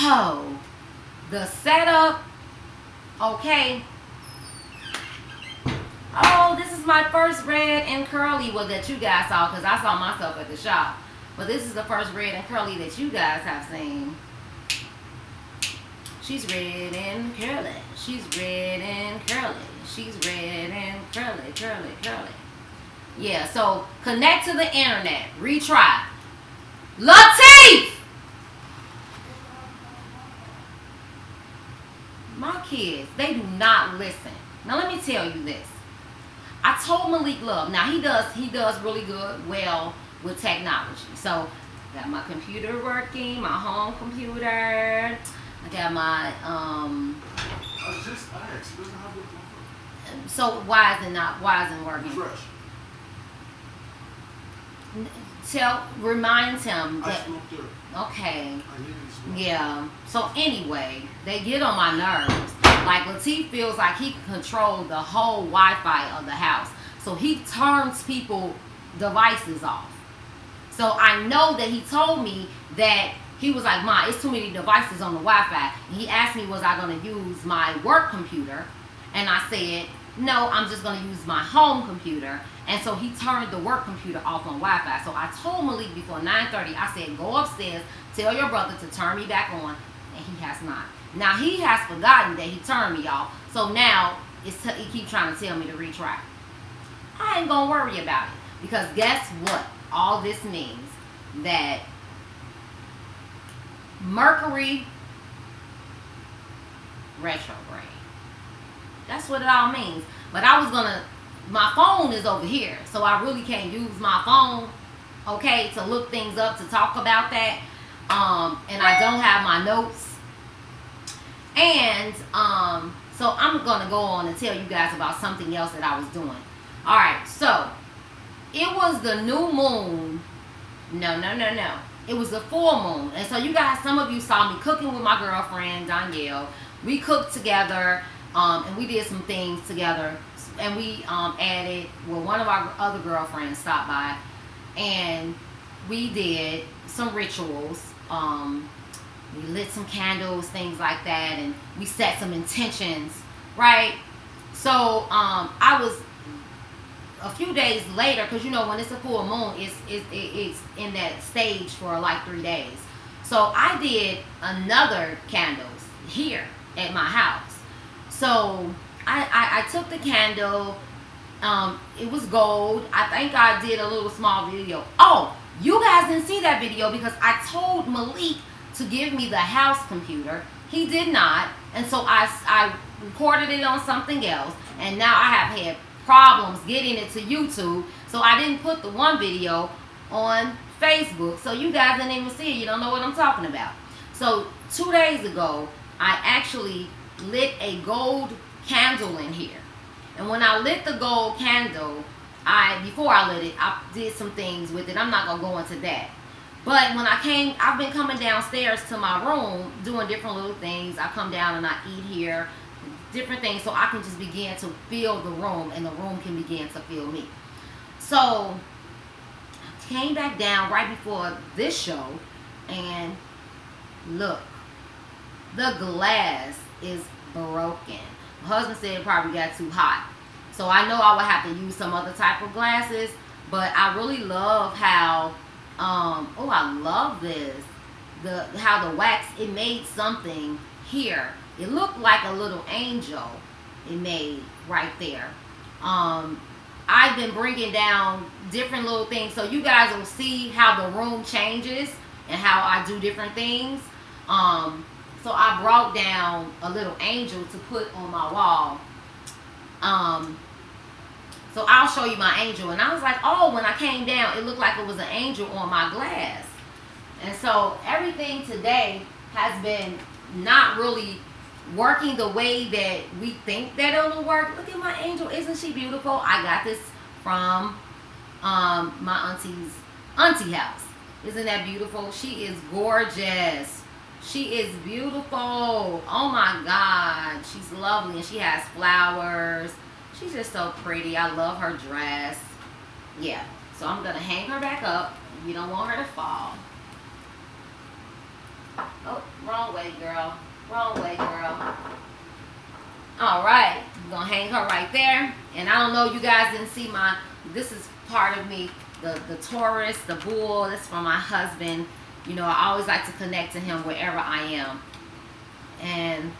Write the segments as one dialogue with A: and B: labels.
A: Oh, the setup, okay. Oh, this is my first red and curly, well, that you guys saw, because I saw myself at the shop. But this is the first red and curly that you guys have seen. She's red and curly. She's red and curly. She's red and curly, curly, curly. Yeah, so connect to the internet. Retry. Latif! My kids, they do not listen. Now let me tell you this. I told Malik Love. Now he does really good, well with technology. So I got my computer working, my home computer. I got my
B: I just asked. It doesn't have to.
A: So why isn't it working?
B: Refresh.
A: Remind him
B: I
A: that.
B: smoked her.
A: Okay.
B: I needed to smoke.
A: Yeah. So anyway, they get on my nerves. Like Latif feels like he can control the whole Wi-Fi of the house. So he turns people devices off. So I know that he told me that he was like, Ma, it's too many devices on the Wi-Fi. And he asked me, was I going to use my work computer? And I said, no, I'm just going to use my home computer. And so he turned the work computer off on Wi-Fi. So I told Malik before 9:30, I said, go upstairs, tell your brother to turn me back on. And he has not. Now, he has forgotten that he turned me off. So now, he keeps trying to tell me to retry. I ain't going to worry about it. Because guess what? All this means that Mercury Retrograde. That's what it all means. But I was going to, my phone is over here. So I really can't use my phone, okay, to look things up, to talk about that. And I don't have my notes. And so I'm going to go on and tell you guys about something else that I was doing. All right, so it was the new moon. No. It was the full moon. And so you guys, some of you saw me cooking with my girlfriend, Danielle. We cooked together, and we did some things together. And we added, well, one of our other girlfriends stopped by, and we did some rituals. We lit some candles, things like that, and we set some intentions, right? So I was a few days later, because you know when it's a full moon, it's in that stage for like 3 days. So I did another candles here at my house. So I took the candle. It was gold. I think I did a little small video. Oh, you guys didn't see that video because I told Malik to give me the house computer. He did not, and so I recorded it on something else, and now I have had problems getting it to YouTube, so I didn't put the one video on Facebook, so you guys didn't even see it. You don't know what I'm talking about. So 2 days ago, I actually lit a gold candle in here, and when I lit the gold candle, before I lit it, I did some things with it. I'm not gonna go into that. But when I've been coming downstairs to my room, doing different little things. I come down and I eat here, different things, so I can just begin to feel the room, and the room can begin to feel me. So I came back down right before this show, and look, the glass is broken. My husband said it probably got too hot. So I know I would have to use some other type of glasses, but I really love how, oh, I love this. How the wax, it made something here. It looked like a little angel it made right there. I've been bringing down different little things, so you guys will see how the room changes and how I do different things. So I brought down a little angel to put on my wall. So I'll show you my angel. And I was like, oh, when I came down, it looked like it was an angel on my glass. And so everything today has been not really working the way that we think that it'll work. Look at my angel. Isn't she beautiful? I got this from my auntie's auntie house. Isn't that beautiful? She is gorgeous. She is beautiful. Oh my God. She's lovely, and she has flowers. She's just so pretty. I love her dress. Yeah. So I'm going to hang her back up. You don't want her to fall. Oh, wrong Wrong way, girl. Wrong way, girl. All right. I'm going to hang her right there. And I don't know, you guys didn't see this is part of me. The Taurus, the bull, that's from my husband. You know, I always like to connect to him wherever I am. And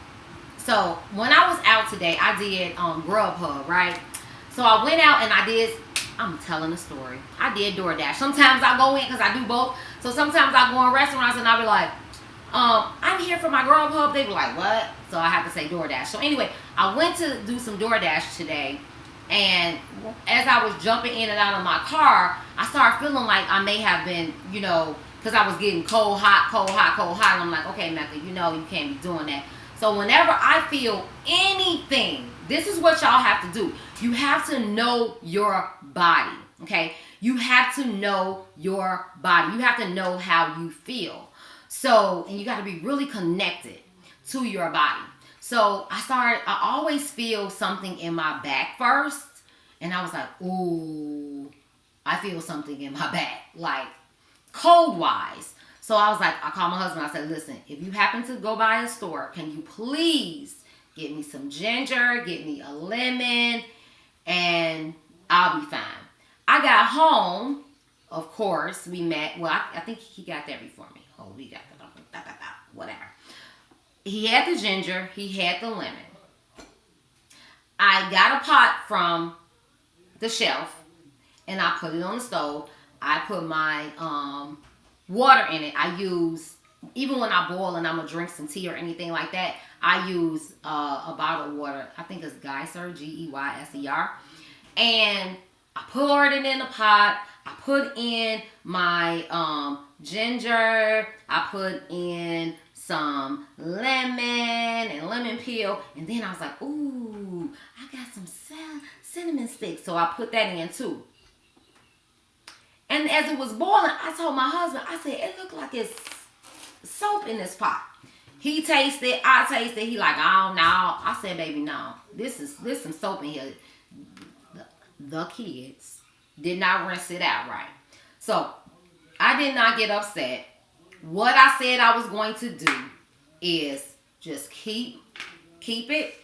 A: so when I was out today, I did Grubhub, right? So I went out and I'm telling a story. I did DoorDash. Sometimes I go in because I do both. So sometimes I go in restaurants and I'll be like, I'm here for my Grubhub. They be like, what? So I have to say DoorDash. So anyway, I went to do some DoorDash today. And as I was jumping in and out of my car, I started feeling like I may have been, you know, because I was getting cold, hot, cold, hot, cold, hot. And I'm like, okay, Mecca, you know you can't be doing that. So whenever I feel anything, this is what y'all have to do. You have to know your body, okay? You have to know your body. You have to know how you feel. So, and you got to be really connected to your body. So I always feel something in my back first. And I was like, ooh, I feel something in my back, like cold-wise. So I was like, I called my husband. I said, listen, if you happen to go by a store, can you please get me some ginger, get me a lemon, and I'll be fine. I got home, of course, we met. Well, I think he got there before me. Oh, we got that, whatever. He had the ginger, he had the lemon. I got a pot from the shelf, and I put it on the stove. I put my water in it. I use, even when I boil and I'm going to drink some tea or anything like that, I use a bottle of water. I think it's Geyser, Geyser. And I poured it in the pot. I put in my ginger. I put in some lemon and lemon peel. And then I was like, ooh, I got some cinnamon sticks. So I put that in too. And as it was boiling, I told my husband, I said, it looked like it's soap in this pot. He tasted, I tasted, he like, oh, no. I said, baby, no. This some soap in here. The kids did not rinse it out right. So, I did not get upset. What I said I was going to do is just keep it.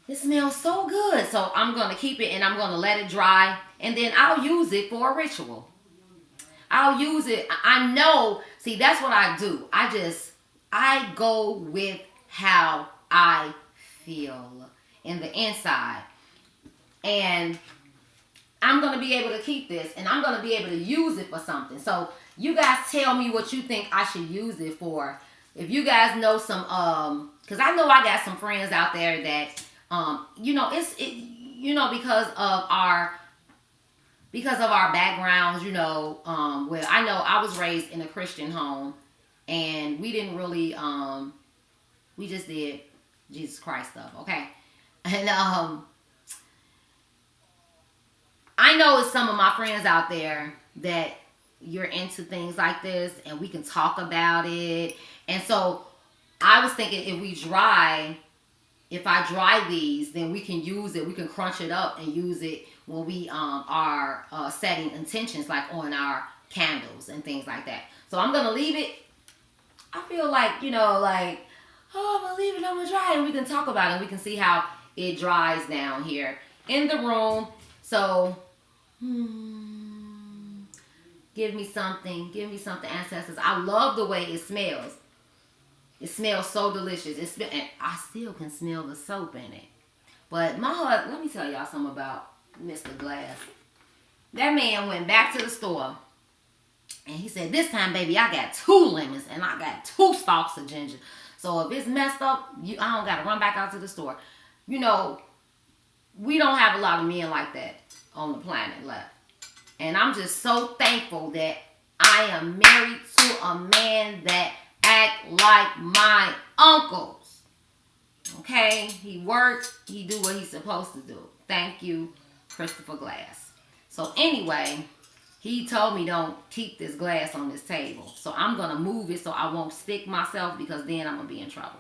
A: It smells so good. So, I'm going to keep it and I'm going to let it dry. And then I'll use it for a ritual. I'll use it. I know. See, that's what I do. I go with how I feel in the inside. And I'm going to be able to keep this. And I'm going to be able to use it for something. So you guys tell me what you think I should use it for. If you guys know some, because I know I got some friends out there that, because of our backgrounds, well, I know I was raised in a Christian home, and we didn't really, we just did Jesus Christ stuff, okay? And I know it's some of my friends out there that you're into things like this, and we can talk about it. And so I was thinking if I dry these, then we can use it. We can crunch it up and use it when we are setting intentions, like on our candles and things like that. So I'm going to leave it. I feel like, I'm going to leave it, I'm going to dry it. And we can talk about it. We can see how it dries down here in the room. So, give me something, ancestors. I love the way it smells. It smells so delicious. And I still can smell the soap in it. But let me tell y'all something about Mr. Glass. That man went back to the store and he said, this time, baby, I got 2 lemons and I got 2 stalks of ginger. So if it's messed up, I don't got to run back out to the store. We don't have a lot of men like that on the planet left. And I'm just so thankful that I am married to a man that act like my uncles. Okay? He works. He do what he's supposed to do. Thank you, Christopher Glass. So anyway, he told me don't keep this glass on this table. So I'm going to move it so I won't stick myself, because then I'm going to be in trouble.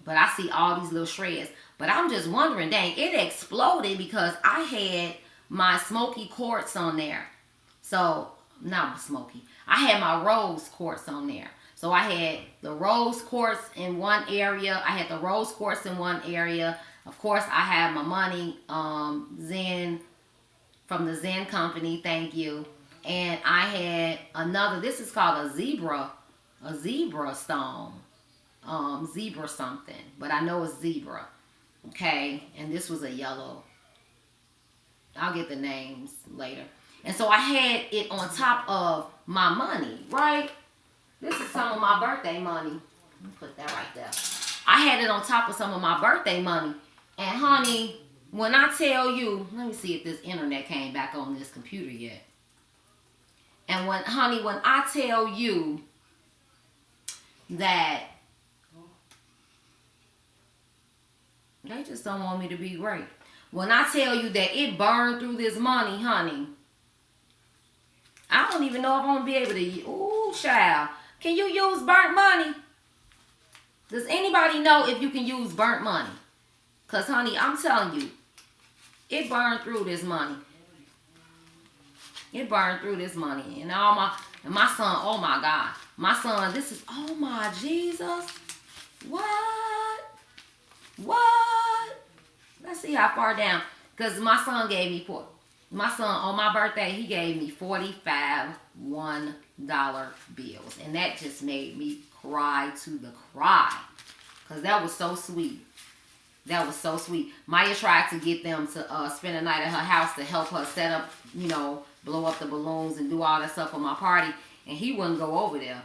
A: But I see all these little shreds. But I'm just wondering, dang, it exploded because I had my smoky quartz on there. So, not smoky. I had my rose quartz on there. So So I had the rose quartz in one area. I had the rose quartz in one area. Of course, I had my money, Zen, from the Zen company. Thank you. And I had another. This is called a zebra stone, zebra something. But I know it's zebra. Okay, and this was a yellow. I'll get the names later. And so I had it on top of my money, right? This is some of my birthday money. Let me put that right there. I had it on top of some of my birthday money. And honey, when I tell you, let me see if this internet came back on this computer yet. And when I tell you that they just don't want me to be great. When I tell you that it burned through this money, honey, I don't even know if I'm going to be able to. Ooh, child. Can you use burnt money? Does anybody know if you can use burnt money? Because, honey, I'm telling you, it burned through this money. It burned through this money. And my son, oh my God. My son, this is, oh my Jesus. What? Let's see how far down. Because my son gave me, on my birthday, he gave me 45 $1 bills. And that just made me cry to the cry. Because that was so sweet. That was so sweet. Maya tried to get them to spend a night at her house to help her set up, blow up the balloons and do all that stuff for my party. And he wouldn't go over there,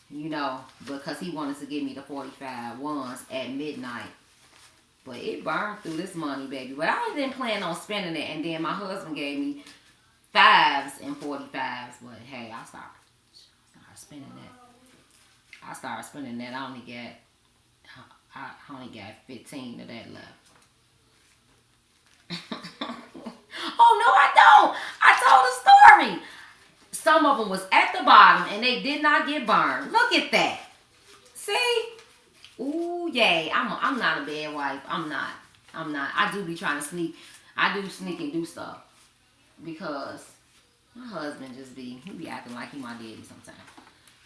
A: because he wanted to give me the 45 ones at midnight. But it burned through this money, baby. But I didn't plan on spending it. And then my husband gave me 5s and 45s. But hey, I started spending that. I only got 15 of that left. Oh, no, I don't. I told a story. Some of them was at the bottom and they did not get burned. Look at that. See? Ooh, yay. I'm not a bad wife. I'm not. I do be trying to sneak. I do sneak and do stuff. Because my husband he be acting like he my daddy sometimes.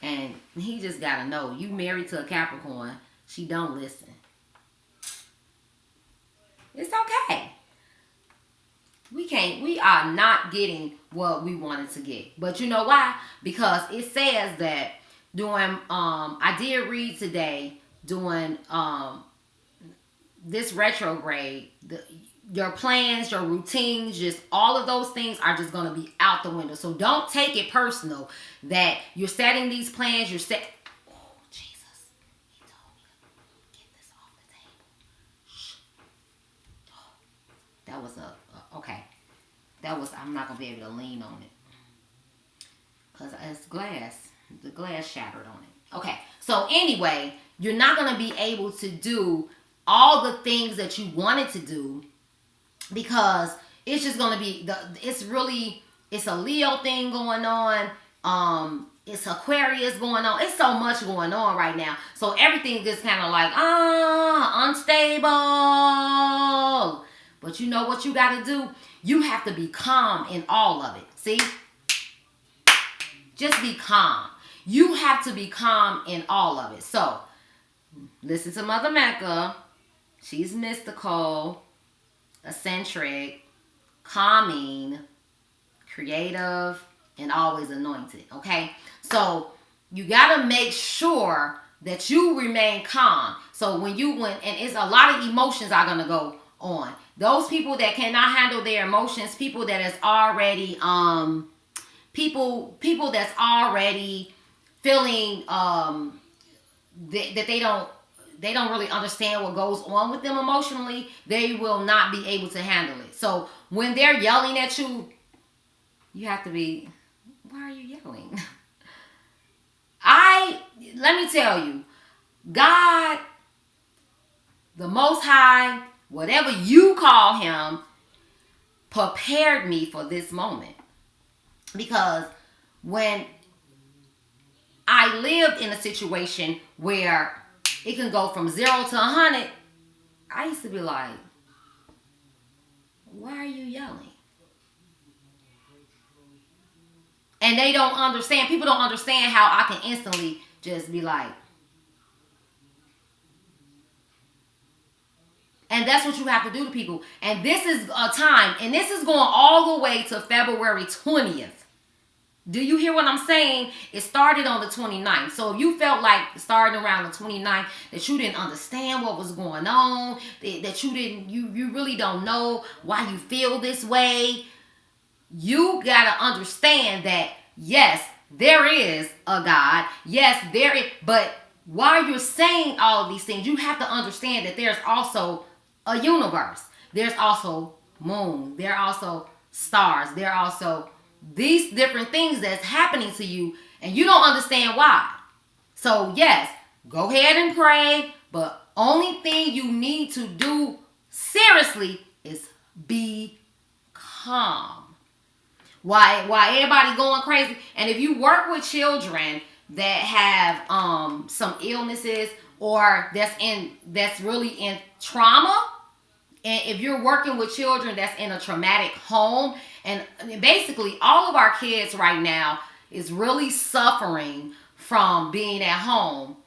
A: And he just gotta know, you married to a Capricorn, she don't listen. It's okay. We are not getting what we wanted to get. But you know why? Because it says that during, I did read today, during this retrograde, your plans, your routines, just all of those things are just going to be out the window. So don't take it personal that you're setting these plans, oh, Jesus. He told me to get this off the table. Shh. Oh, that was okay. I'm not going to be able to lean on it. Because it's glass. The glass shattered on it. Okay. So anyway, you're not going to be able to do all the things that you wanted to do because it's just going to be, it's a Leo thing going on. It's Aquarius going on. It's so much going on right now. So everything just kind of like, unstable. But you know what you got to do? You have to be calm in all of it. See? Just be calm. You have to be calm in all of it. So, listen to Mother Mecca. She's mystical, eccentric, calming, creative, and always anointed. Okay? So, you got to make sure that you remain calm. So, and it's a lot of emotions are going to go on. Those people that cannot handle their emotions, people that is already, people that's already feeling that they don't really understand what goes on with them emotionally, they will not be able to handle it. So when they're yelling at you, you have to be, why are you yelling? Let me tell you, God, the Most High, whatever you call him, prepared me for this moment. Because when I lived in a situation where it can go from 0 to 100, I used to be like, why are you yelling? And they don't understand. People don't understand how I can instantly just be like, and that's what you have to do to people. And this is a time, and this is going all the way to February 20th. Do you hear what I'm saying? It started on the 29th. So if you felt like starting around the 29th that you didn't understand what was going on, that you really don't know why you feel this way, you got to understand that, yes, there is a God. Yes, there is. But while you're saying all of these things, you have to understand that there's also a universe. There's also moon. There are also stars. There are also these different things that's happening to you, and you don't understand why. So yes, go ahead and pray, but only thing you need to do seriously is be calm. Why everybody going crazy? And if you work with children that have some illnesses, or that's really in trauma, and if you're working with children that's in a traumatic home, and basically all of our kids right now is really suffering from being at home.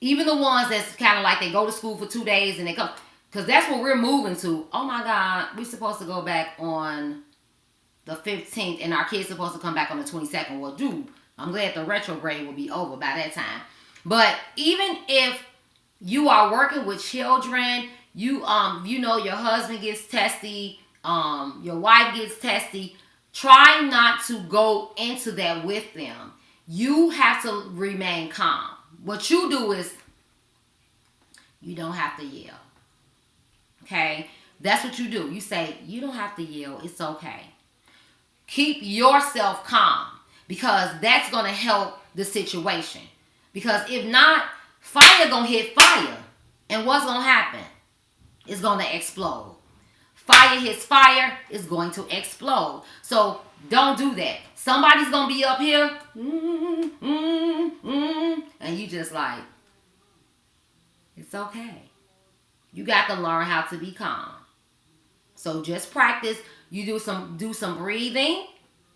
A: Even the ones that's kind of like they go to school for 2 days and they come, because that's what we're moving to. Oh my God, we're supposed to go back on the 15th, and our kids supposed to come back on the 22nd. Well, dude, I'm glad the retrograde will be over by that time. But even if you are working with children, you know your husband gets testy, your wife gets testy, try not to go into that with them. You have to remain calm. What you do is you don't have to yell. Okay? That's what you do. You say, you don't have to yell. It's okay. Keep yourself calm, because that's going to help the situation. Because if not, fire going to hit fire. And what's going to happen? It's going to explode. Fire hits fire, is going to explode. So don't do that. Somebody's going to be up here, and you just like, it's okay. You got to learn how to be calm. So just practice. You do some breathing,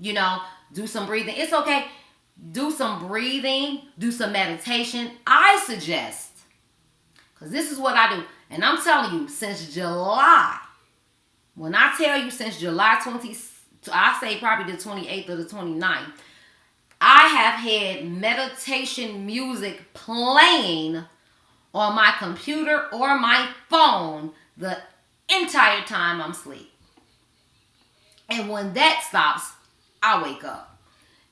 A: do some breathing. It's okay. Do some breathing, do some meditation. I suggest, because this is what I do. And I'm telling you, since July, when I tell you since July 20, I say probably the 28th or the 29th, I have had meditation music playing on my computer or my phone the entire time I'm asleep. And when that stops, I wake up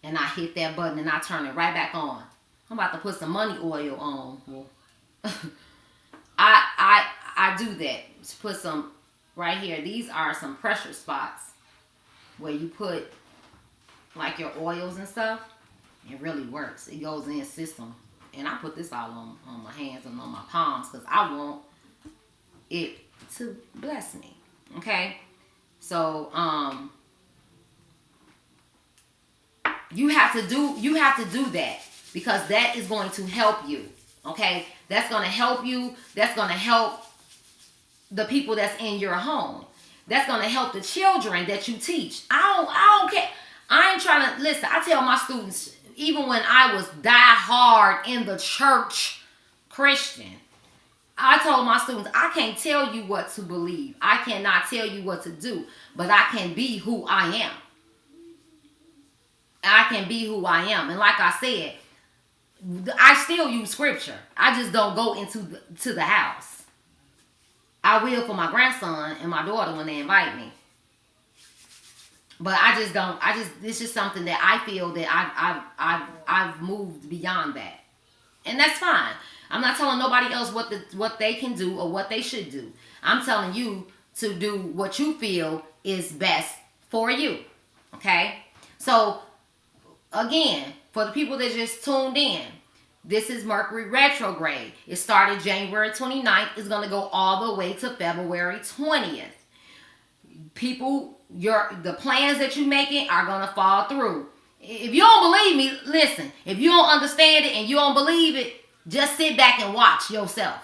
A: and I hit that button and I turn it right back on. I'm about to put some money oil on. I do that. Put some right here. These are some pressure spots where you put like your oils and stuff. It really works. It goes in the system. And I put this all on my hands and on my palms because I want it to bless me. Okay? So you have to do that, because that is going to help you. Okay? That's going to help you. That's going to help the people that's in your home. That's going to help the children that you teach. I don't care. I ain't trying to listen. I tell my students, even when I was die hard in the church Christian, I told my students, I can't tell you what to believe. I cannot tell you what to do, but I can be who I am. I can be who I am. And like I said, I still use scripture. I just don't go into the house. I will for my grandson and my daughter when they invite me. But I just don't. It's just something that I feel that I've moved beyond that, and that's fine. I'm not telling nobody else what they can do or what they should do. I'm telling you to do what you feel is best for you. Okay. So again, for the people that just tuned in, this is Mercury Retrograde. It started January 29th. It's going to go all the way to February 20th. People, the plans that you're making are going to fall through. If you don't believe me, listen. If you don't understand it and you don't believe it, just sit back and watch yourself.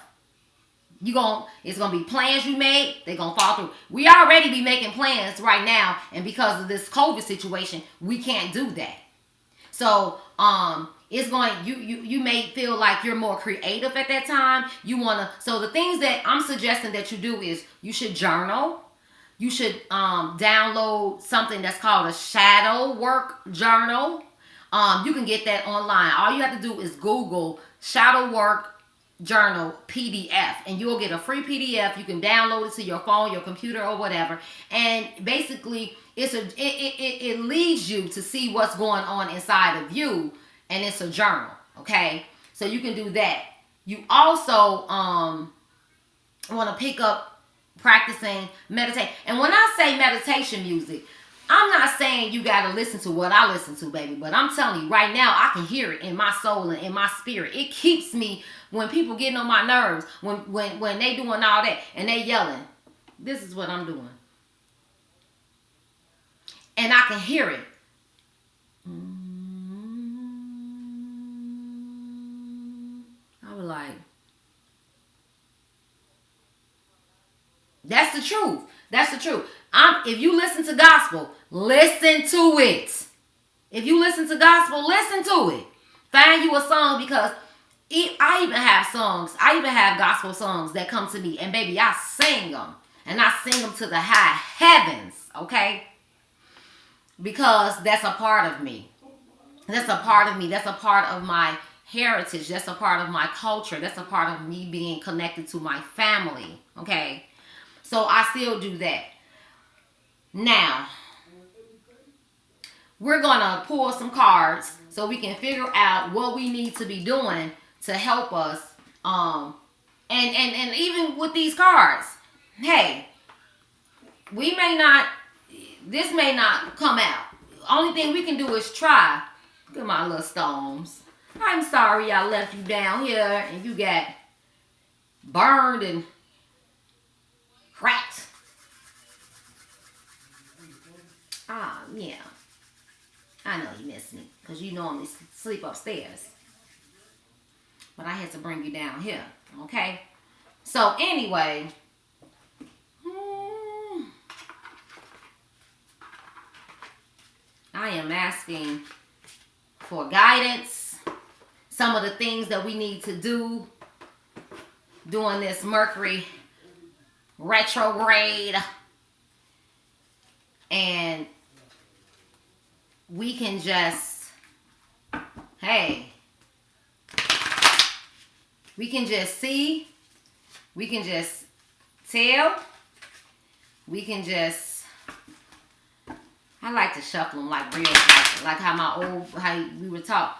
A: It's going to be plans you made, they're going to fall through. We already be making plans right now, and because of this COVID situation, we can't do that. So, it's going, you may feel like you're more creative at that time. You want to, so the things that I'm suggesting that you do is you should journal. You should download something that's called a shadow work journal. You can get that online. All you have to do is Google shadow work journal PDF, and you'll get a free PDF. You can download it to your phone, your computer, or whatever. And basically, it leads you to see what's going on inside of you, and it's a journal. Okay, so you can do that. You also want to pick up practicing meditate. And when I say meditation music, I'm not saying you got to listen to what I listen to, baby. But I'm telling you, right now, I can hear it in my soul and in my spirit. It keeps me, when people getting on my nerves, when they doing all that and they yelling, this is what I'm doing. And I can hear it. I was like, that's the truth. That's the truth. If you listen to gospel, listen to it. If you listen to gospel, listen to it. Find you a song, because I even have songs. I even have gospel songs that come to me. And baby, I sing them. And I sing them to the high heavens. Okay? Because that's a part of me. That's a part of me. That's a part of my heritage. That's a part of my culture. That's a part of me being connected to my family. Okay? So I still do that. Now, we're going to pull some cards so we can figure out what we need to be doing to help us. And even with these cards, hey, this may not come out. Only thing we can do is try. Look at my little stones. I'm sorry I left you down here and you got burned and cracked. Yeah. I know you miss me, because you normally sleep upstairs. But I had to bring you down here, okay? So anyway, I am asking for guidance. Some of the things that we need to do during this Mercury Retrograde. And we can just, hey, we can just see, we can just tell, we can just, I like to shuffle them like real, like how we were taught,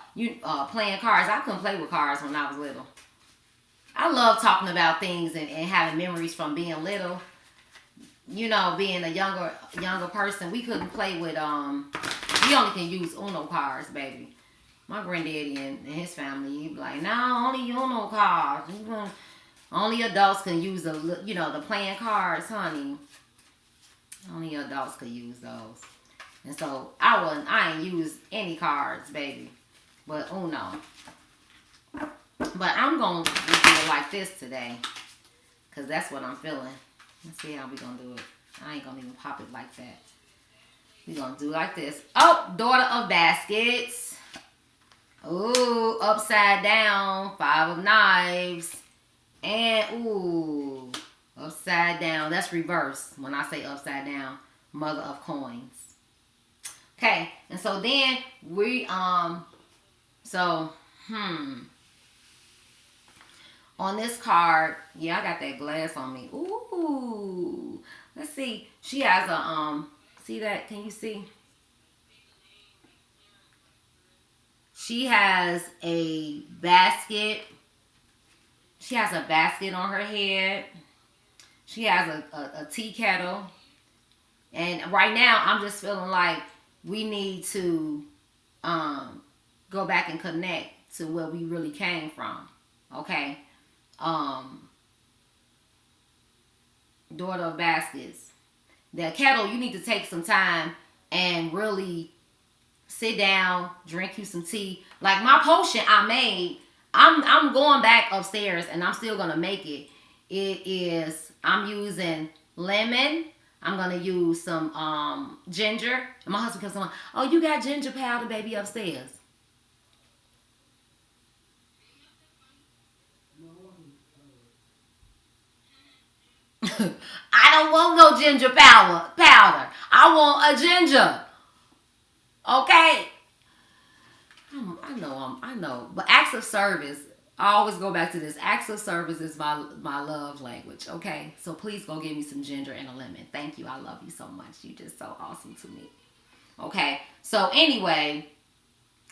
A: playing cards. I couldn't play with cards when I was little. I love talking about things and having memories from being little. You know, being a younger person, we couldn't play with, we only can use Uno cards, baby. My granddaddy and his family, he'd be like, no, only Uno cards. Only adults can use the playing cards, honey. Only adults could use those. And so, I ain't use any cards, baby. But Uno. But I'm going to do it like this today, because that's what I'm feeling. Let's see how we gonna do it. I ain't gonna even pop it like that. We gonna do like this. Oh, daughter of baskets. Ooh, upside down. 5 of knives. And ooh, upside down. That's reverse when I say upside down. Mother of coins. Okay, and so then we on this card, yeah, I got that glass on me. Ooh. Let's see. She has a, see that? Can you see? She has a basket. She has a basket on her head. She has a tea kettle. And right now, I'm just feeling like we need to go back and connect to where we really came from. Okay? Daughter of baskets. The kettle, you need to take some time and really sit down, drink you some tea. Like my potion I made, I'm going back upstairs and I'm still gonna make it. I'm using lemon. I'm gonna use some ginger. And my husband comes on, oh, you got ginger powder, baby, upstairs. I don't want no ginger powder. I want a ginger. Okay? I know. But acts of service, I always go back to this. Acts of service is my love language. Okay? So please go give me some ginger and a lemon. Thank you. I love you so much. You just so awesome to me. Okay? So anyway,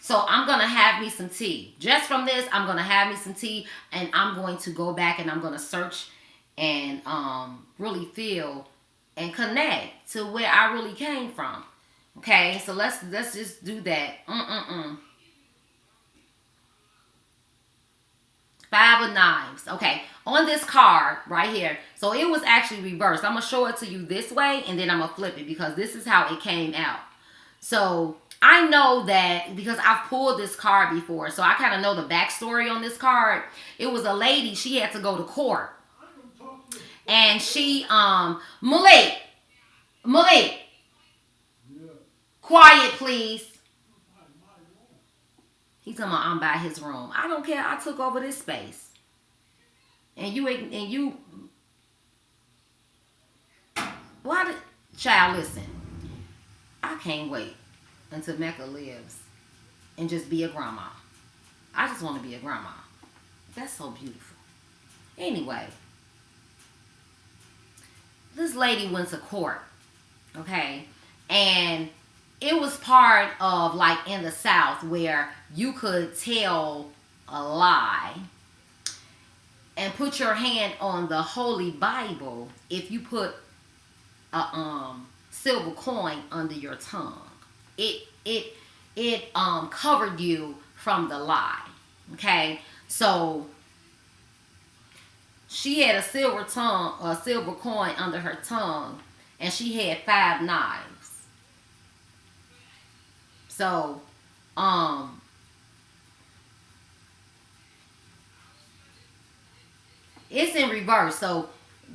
A: so I'm going to have me some tea. Just from this, I'm going to have me some tea, and I'm going to go back and I'm going to search and really feel and connect to where I really came from. Okay? So let's just do that. Five of Knives. Okay. On this card right here. So it was actually reversed. I'm going to show it to you this way, and then I'm going to flip it because this is how it came out. So I know that because I've pulled this card before. So I kind of know the backstory on this card. It was a lady. She had to go to court. And she, Malik. Quiet, please. He's talking about I'm by his room. I don't care. I took over this space. And you, why did, child, listen. I can't wait until Mecca lives and just be a grandma. I just want to be a grandma. That's so beautiful. Anyway, this lady went to court, okay? And it was part of, like, in the South where you could tell a lie and put your hand on the Holy Bible if you put a silver coin under your tongue. It covered you from the lie. Okay? So she had a silver coin under her tongue, and she had 5 knives. So, it's in reverse. So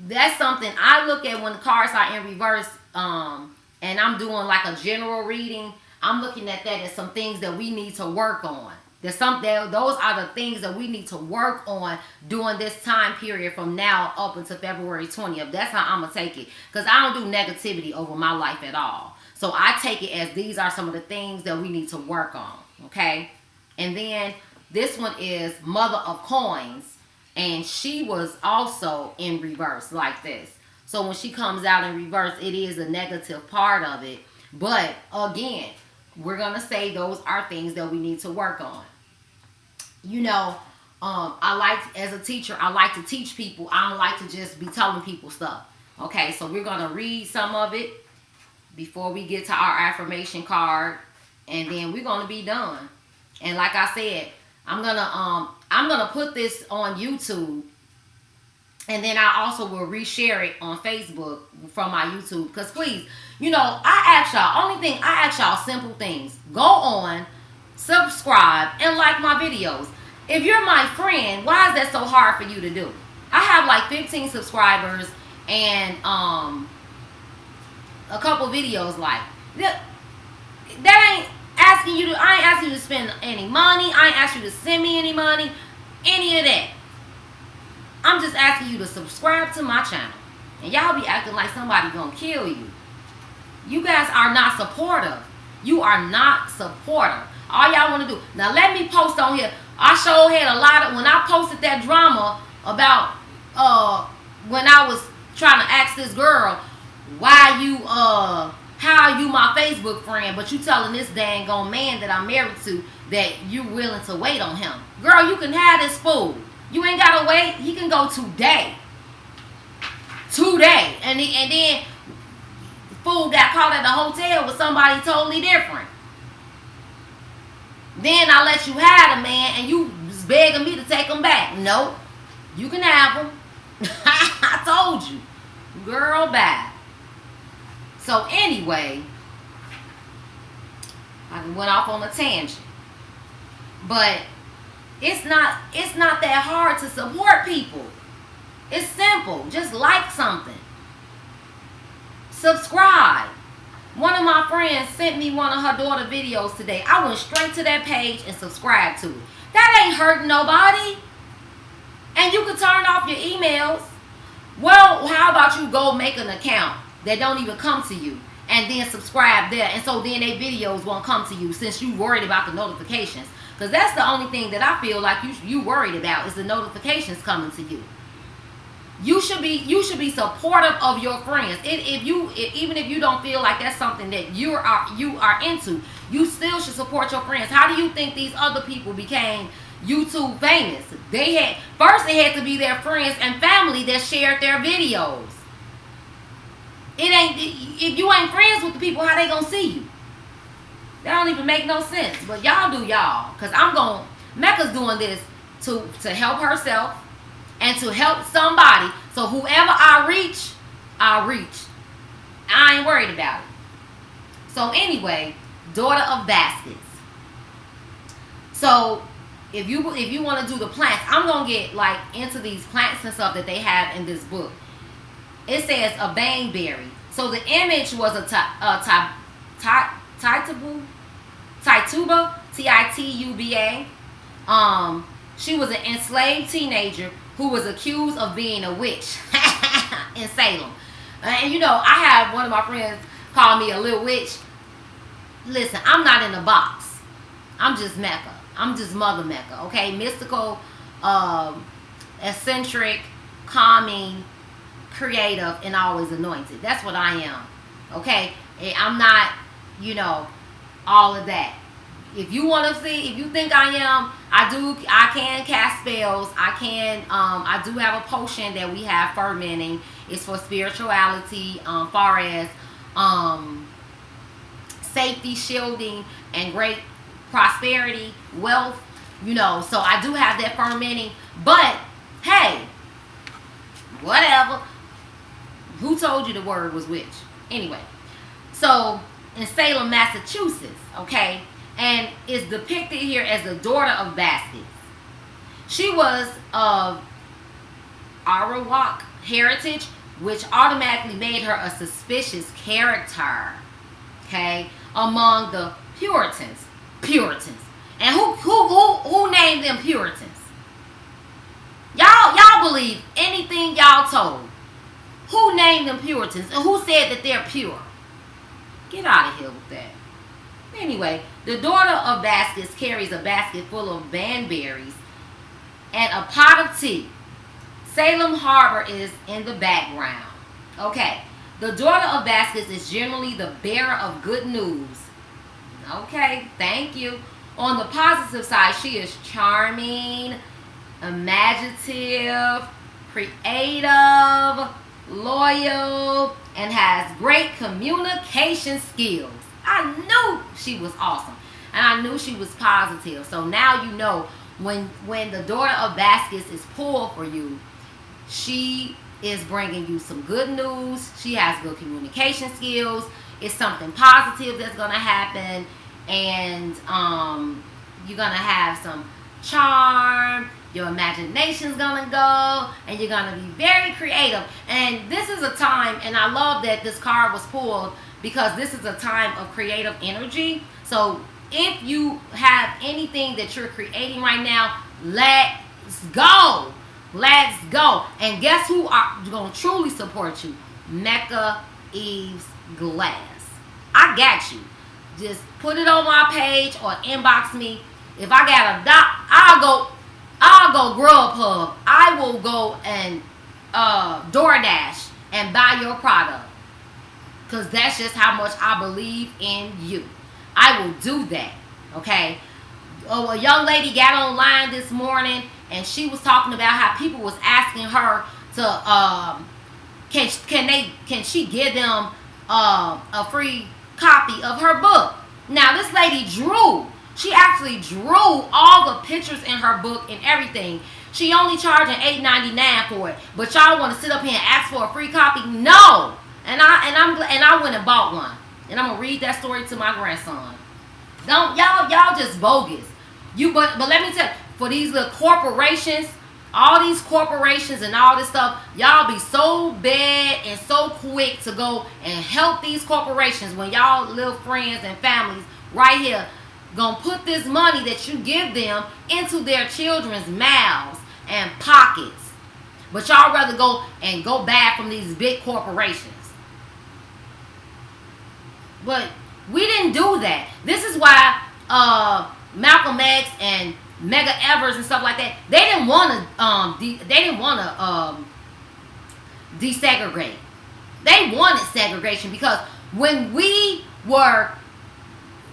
A: that's something I look at when the cards are in reverse, and I'm doing like a general reading. I'm looking at that as some things that we need to work on. Those are the things that we need to work on during this time period from now up until February 20th. That's how I'm going to take it. Because I don't do negativity over my life at all. So I take it as these are some of the things that we need to work on. Okay? And then this one is Mother of Coins. And she was also in reverse like this. So when she comes out in reverse, it is a negative part of it. But again, we're going to say those are things that we need to work on. You know, as a teacher, I like to teach people. I don't like to just be telling people stuff. Okay, so we're going to read some of it before we get to our affirmation card. And then we're going to be done. And like I said, I'm gonna put this on YouTube, and then I also will reshare it on Facebook from my YouTube. Because please, you know, I ask y'all simple things. Go on, subscribe, and like my videos. If you're my friend, why is that so hard for you to do? I have like 15 subscribers and a couple videos like that. That ain't asking you to, I ain't asking you to spend any money. I ain't asking you to send me any money. Any of that. I'm just asking you to subscribe to my channel. And y'all be acting like somebody gonna kill you. You guys are not supportive. You are not supportive. All y'all want to do. Now let me post on here. I sure had a lot of, when I posted that drama about when I was trying to ask this girl, why you how are you my Facebook friend, but you telling this dang on man that I'm married to that you willing to wait on him. Girl, you can have this fool. You ain't gotta wait. He can go today. Today. And then fool got caught at the hotel with somebody totally different. Then I let you have the man and you was begging me to take him back. Nope. You can have him. I told you. Girl, bye. So anyway, I went off on a tangent. But it's not that hard to support people. It's simple. Just like something. Subscribe. One of my friends sent me one of her daughter videos today. I went straight to that page and subscribed to it. That ain't hurting nobody. And you can turn off your emails. Well, how about you go make an account that don't even come to you, and then subscribe there, and so then their videos won't come to you since you worried about the notifications. Because that's the only thing that I feel like you worried about is the notifications coming to you. You should be supportive of your friends. Even if you don't feel like that's something that you are into, you still should support your friends. How do you think these other people became YouTube famous? They had to be their friends and family that shared their videos. If you ain't friends with the people, how they gonna see you? That don't even make no sense. But y'all do y'all. Because Mecca's doing this to help herself and to help somebody. So whoever I reach. I ain't worried about it. So anyway, daughter of baskets. So if you want to do the plants, I'm going to get like into these plants and stuff that they have in this book. It says a baneberry. So the image was a Tituba, Tituba. She was an enslaved teenager who was accused of being a witch in Salem. And I have one of my friends call me a little witch. Listen, I'm not in a box. I'm just Mecca. I'm just Mother Mecca, okay? Mystical, eccentric, calming, creative, and always anointed. That's what I am, okay? I'm not, all of that. If you want to see, if you think I am, I can cast spells. I do have a potion that we have fermenting. It's for spirituality, far as safety, shielding, and great prosperity, wealth, so I do have that fermenting. But hey, whatever. Who told you the word was witch? Anyway, so in Salem, Massachusetts, okay, and is depicted here as the daughter of baskets. She was of Arawak heritage, which automatically made her a suspicious character, okay, among the Puritans. And who named them Puritans? Y'all believe anything y'all told. Who named them Puritans? And who said that they're pure? Get out of here with that. Anyway, the daughter of baskets carries a basket full of banberries and a pot of tea. Salem Harbor is in the background. Okay, the daughter of baskets is generally the bearer of good news. Okay, thank you. On the positive side, she is charming, imaginative, creative, loyal, and has great communication skills. I knew she was awesome, and I knew she was positive. So now you know when the daughter of baskets is pulled for you, she is bringing you some good news. She has good communication skills. It's something positive that's going to happen, and you're going to have some charm. Your imagination's going to go, and you're going to be very creative. And this is a time, and I love that this card was pulled, because this is a time of creative energy. So if you have anything that you're creating right now, let's go. Let's go. And guess who are going to truly support you? Mecca Eve's Glass. I got you. Just put it on my page or inbox me. If I got a I'll go Grubhub. I will go and DoorDash and buy your product. Because that's just how much I believe in you. I will do that. Okay? Oh, a young lady got online this morning, and she was talking about how people was asking her to can she give them a free copy of her book. Now this lady drew. She actually drew all the pictures in her book and everything. She only charging $8.99 for it. But y'all want to sit up here and ask for a free copy? No. And I went and bought one. And I'm gonna read that story to my grandson. Don't y'all just bogus. But let me tell you, for these little corporations, all these corporations and all this stuff, y'all be so bad and so quick to go and help these corporations when y'all little friends and families right here gonna put this money that you give them into their children's mouths and pockets. But y'all rather go bad from these big corporations. But we didn't do that. This is why Malcolm X and Medgar Evers and stuff like that, they didn't want to desegregate. They wanted segregation because when we were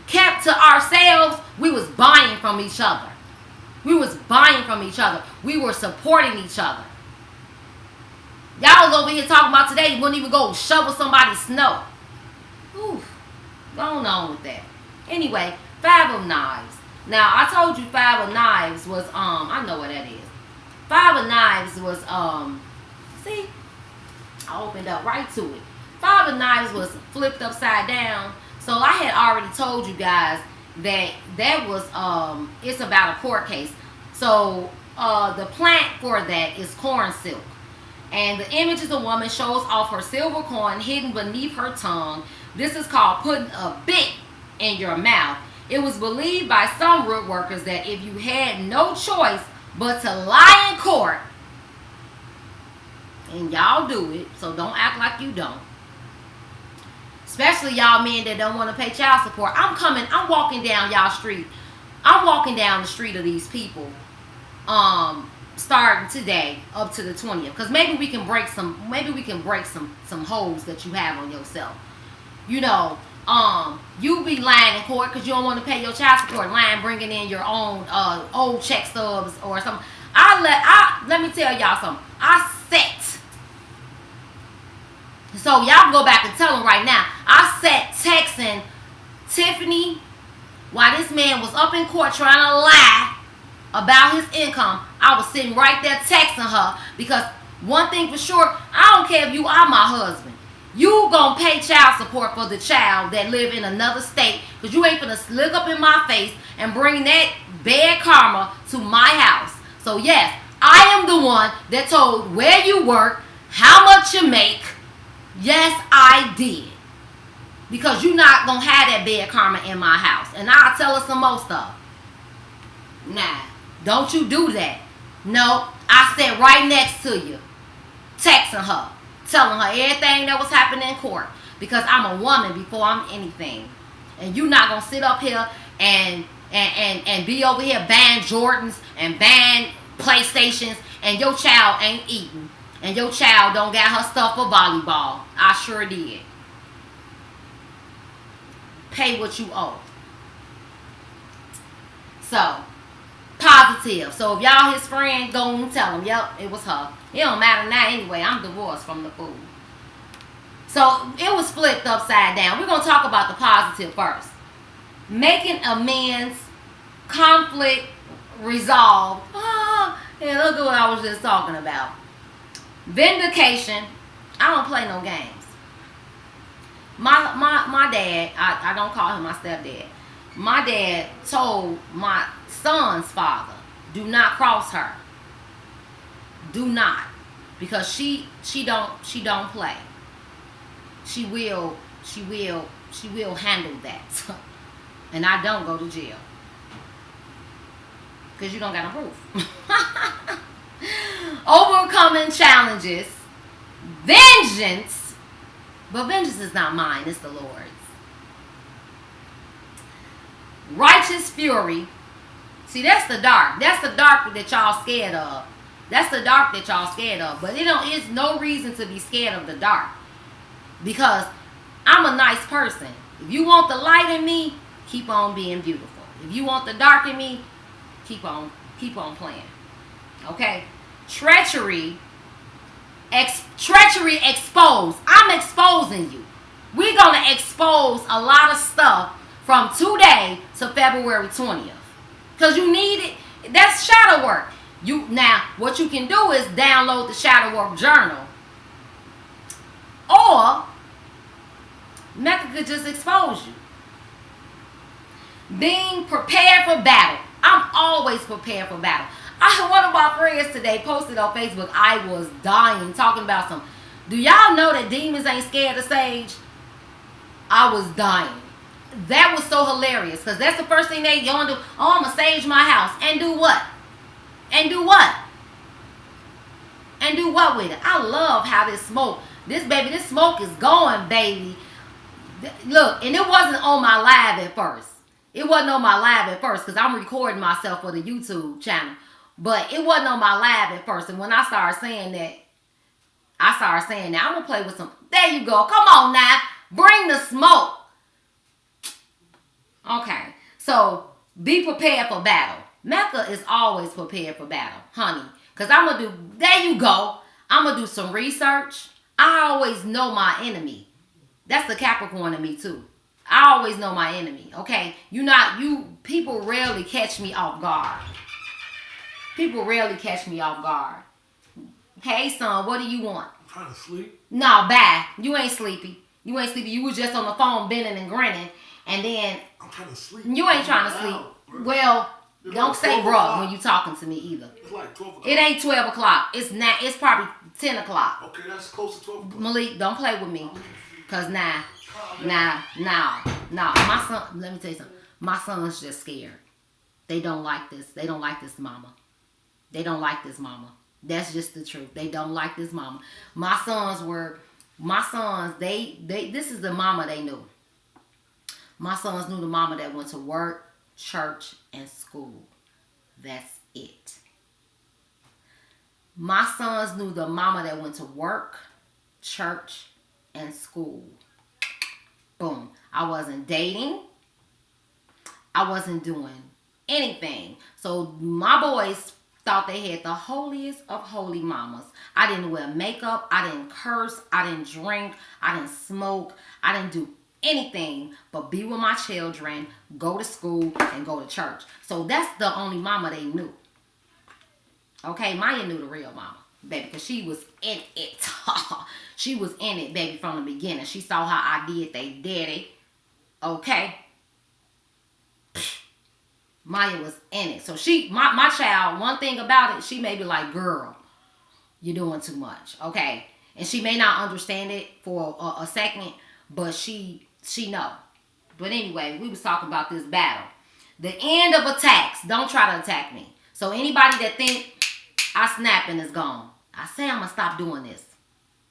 A: kept to ourselves, we was buying from each other. We was buying from each other. We were supporting each other. Y'all was over here talking about today, you wouldn't even go shovel somebody's snow. Ooh, going on with that. Anyway, 5 of Knives. Now, I told you 5 of Knives was, I know what that is. 5 of Knives was, see? I opened up right to it. 5 of Knives was flipped upside down. So I had already told you guys that was, it's about a court case. So, the plant for that is corn silk. And the image is a woman shows off her silver coin hidden beneath her tongue. This is called putting a bit in your mouth. It was believed by some root workers that if you had no choice but to lie in court, and y'all do it, so don't act like you don't. Especially y'all men that don't want to pay child support. I'm walking down y'all street. I'm walking down the street of these people. Starting today up to the 20th. Because maybe we can break some holes that you have on yourself. You know, you be lying in court because you don't want to pay your child support, lying, bringing in your own old check stubs or something. Let me tell y'all something. I sat. So y'all go back and tell them right now. I sat texting Tiffany while this man was up in court trying to lie about his income. I was sitting right there texting her because one thing for sure, I don't care if you are my husband. You gonna pay child support for the child that live in another state because you ain't gonna slick up in my face and bring that bad karma to my house. So yes, I am the one that told where you work, how much you make. Yes, I did. Because you're not gonna have that bad karma in my house. And I'll tell her some more stuff. Nah, don't you do that. No, I sat right next to you, texting her, telling her everything that was happening in court. Because I'm a woman before I'm anything. And you're not going to sit up here and be over here buying Jordans and buying PlayStations and your child ain't eating. And your child don't got her stuff for volleyball. I sure did. Pay what you owe. So, positive. So if y'all his friend, go and tell him, yep, it was her. It don't matter now anyway. I'm divorced from the fool. So it was flipped upside down. We're going to talk about the positive first. Making amends, conflict resolved. Yeah, look at what I was just talking about. Vindication. I don't play no games. My dad, I don't call him my stepdad. My dad told my son's father, do not cross her. Do not. Because she don't play. She will handle that. And I don't go to jail. Because you don't got no proof. Overcoming challenges. Vengeance. But vengeance is not mine, it's the Lord's. Righteous fury. See, that's the dark. That's the dark that y'all scared of. That's the dark that y'all scared of. But it's no reason to be scared of the dark. Because I'm a nice person. If you want the light in me, keep on being beautiful. If you want the dark in me, keep on playing. Okay? Treachery exposed. I'm exposing you. We're going to expose a lot of stuff from today to February 20th. Because you need it. That's shadow work. Now, what you can do is download the shadow work journal. Or, Mecca could just expose you. Being prepared for battle. I'm always prepared for battle. One of my friends today posted on Facebook, I was dying, talking about some, do y'all know that demons ain't scared of sage? I was dying. That was so hilarious, because that's the first thing they going to do. Oh, I'm going to sage my house. And do what? And And do what with it? I love how this smoke. This smoke is going, baby. Look, and it wasn't on my live at first. It wasn't on my live at first because I'm recording myself for the YouTube channel. But it wasn't on my live at first. And when I started saying that, I'm going to play with some. There you go. Come on now. Bring the smoke. Okay. So, be prepared for battle. Mecca is always prepared for battle, honey. Because I'm going to do, there you go. I'm going to do some research. I always know my enemy. That's the Capricorn in me too. I always know my enemy, okay? People rarely catch me off guard. People rarely catch me off guard. Hey, son, what do you want?
B: I'm trying to sleep.
A: No, bye. You ain't sleepy. You was just on the phone bending and grinning. And then...
B: I'm trying to sleep.
A: You ain't trying to sleep. Well, don't say bruh when you talking to me either.
B: It's like 12 o'clock.
A: It ain't 12 o'clock. It's probably 10 o'clock.
B: Okay, that's close to 12 o'clock.
A: Malik, don't play with me. Because my son, let me tell you something. My son's just scared. They don't like this. They don't like this mama. They don't like this mama. That's just the truth. They don't like this mama. My sons, this is the mama they knew. My sons knew the mama that went to work, church, and school. That's it. My sons knew the mama that went to work, church, and school. Boom. I wasn't dating. I wasn't doing anything. So my boys thought they had the holiest of holy mamas. I didn't wear makeup. I didn't curse. I didn't drink. I didn't smoke. I didn't do anything but be with my children, go to school, and go to church. So that's the only mama they knew. Okay, Maya knew the real mama, baby, because she was in it. She was in it, baby, from the beginning. She saw how I did they daddy. Okay. Maya was in it. So my child, one thing about it, she may be like, girl, you're doing too much. Okay. And she may not understand it for a second, but she know. But anyway, we was talking about this battle. The end of attacks. Don't try to attack me. So anybody that think I snap and is gone, I say I'm going to stop doing this.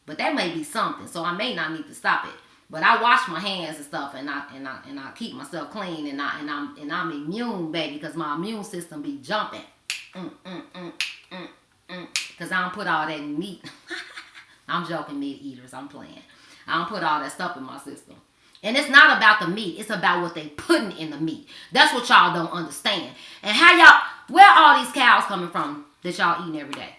A: But that may be something, so I may not need to stop it. But I wash my hands and stuff, and I keep myself clean, and I'm immune, baby, because my immune system be jumping. Because I don't put all that meat. I'm joking, meat eaters. I'm playing. I don't put all that stuff in my system. And it's not about the meat. It's about what they putting in the meat. That's what y'all don't understand. And where all these cows coming from that y'all eating every day?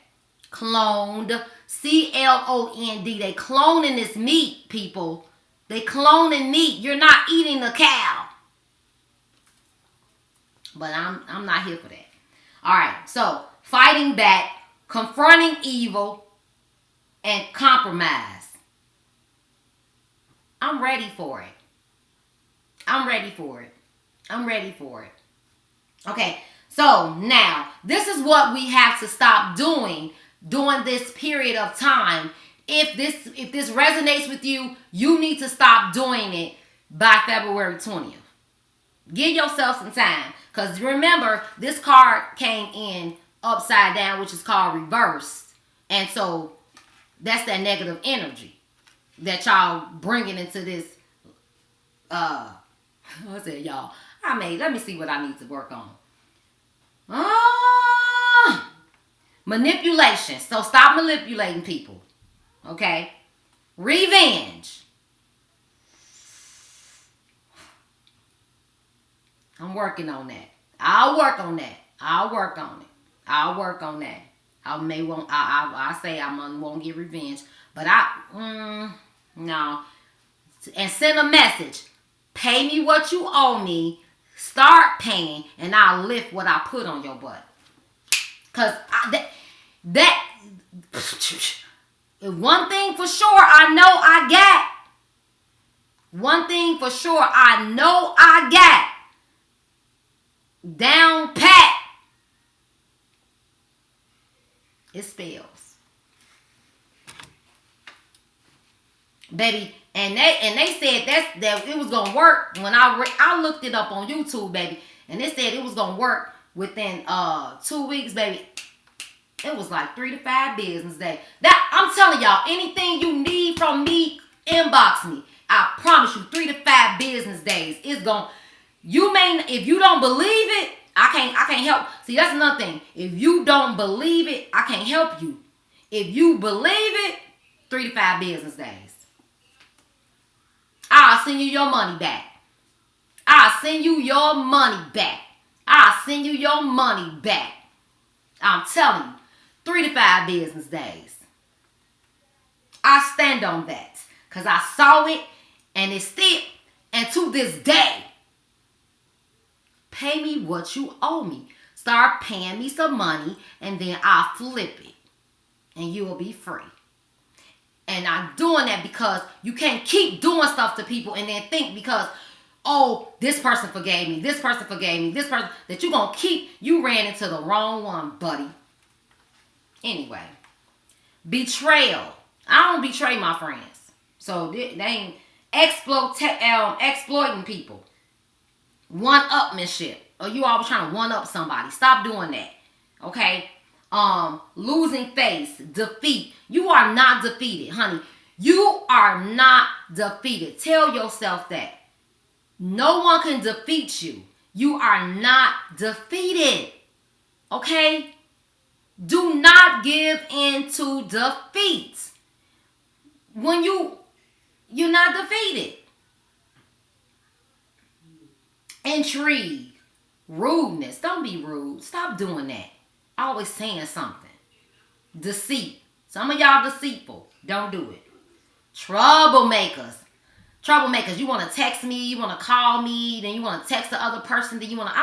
A: Cloned. CLOND. They cloning this meat, people. They cloning meat. You're not eating the cow. But I'm not here for that. All right. So, fighting back, confronting evil, and compromise. I'm ready for it. I'm ready for it. I'm ready for it. Okay. So, now, this is what we have to stop doing during this period of time. If this resonates with you, you need to stop doing it by February 20th. Give yourself some time. Because remember, this card came in upside down, which is called reversed. And so, that's that negative energy that y'all bringing into this. What's that, y'all? Let me see what I need to work on. Manipulation. So stop manipulating people. Okay? Revenge. I'm working on that. I'll work on that. I'll work on it. I'll work on that. I say I won't get revenge. But no. And send a message. Pay me what you owe me. Start paying. And I'll lift what I put on your butt. Because one thing for sure I know I got. One thing for sure I know I got. Down pat. It spells. Baby, and they said that it was gonna work when I looked it up on YouTube, baby, and they said it was gonna work within 2 weeks, baby. It was like 3 to 5 business days. That I'm telling y'all, anything you need from me, inbox me. I promise you, 3 to 5 business days. It's going. You may, if you don't believe it, I can't help. See, that's another thing. If you don't believe it, I can't help you. If you believe it, 3 to 5 business days. I'll send you your money back. I'll send you your money back. I'll send you your money back. I'm telling you, 3 to 5 business days. I stand on that because I saw it and it's still, and to this day, pay me what you owe me. Start paying me some money and then I'll flip it and you will be free. And I'm doing that because you can't keep doing stuff to people and then think because, oh, this person forgave me, this person forgave me, this person, that you're going to keep, you ran into the wrong one, buddy. Anyway, betrayal. I don't betray my friends. So they ain't exploiting people. One-upmanship. Or you always trying to one-up somebody. Stop doing that. Okay? Losing face, defeat. You are not defeated, honey. You are not defeated. Tell yourself that. No one can defeat you. You are not defeated. Okay? Do not give in to defeat. When you're not defeated. Intrigue. Rudeness. Don't be rude. Stop doing that. Always saying something. Deceit. Some of y'all deceitful. Don't do it. Troublemakers. You want to text me, you want to call me, then you want to text the other person, then you want to,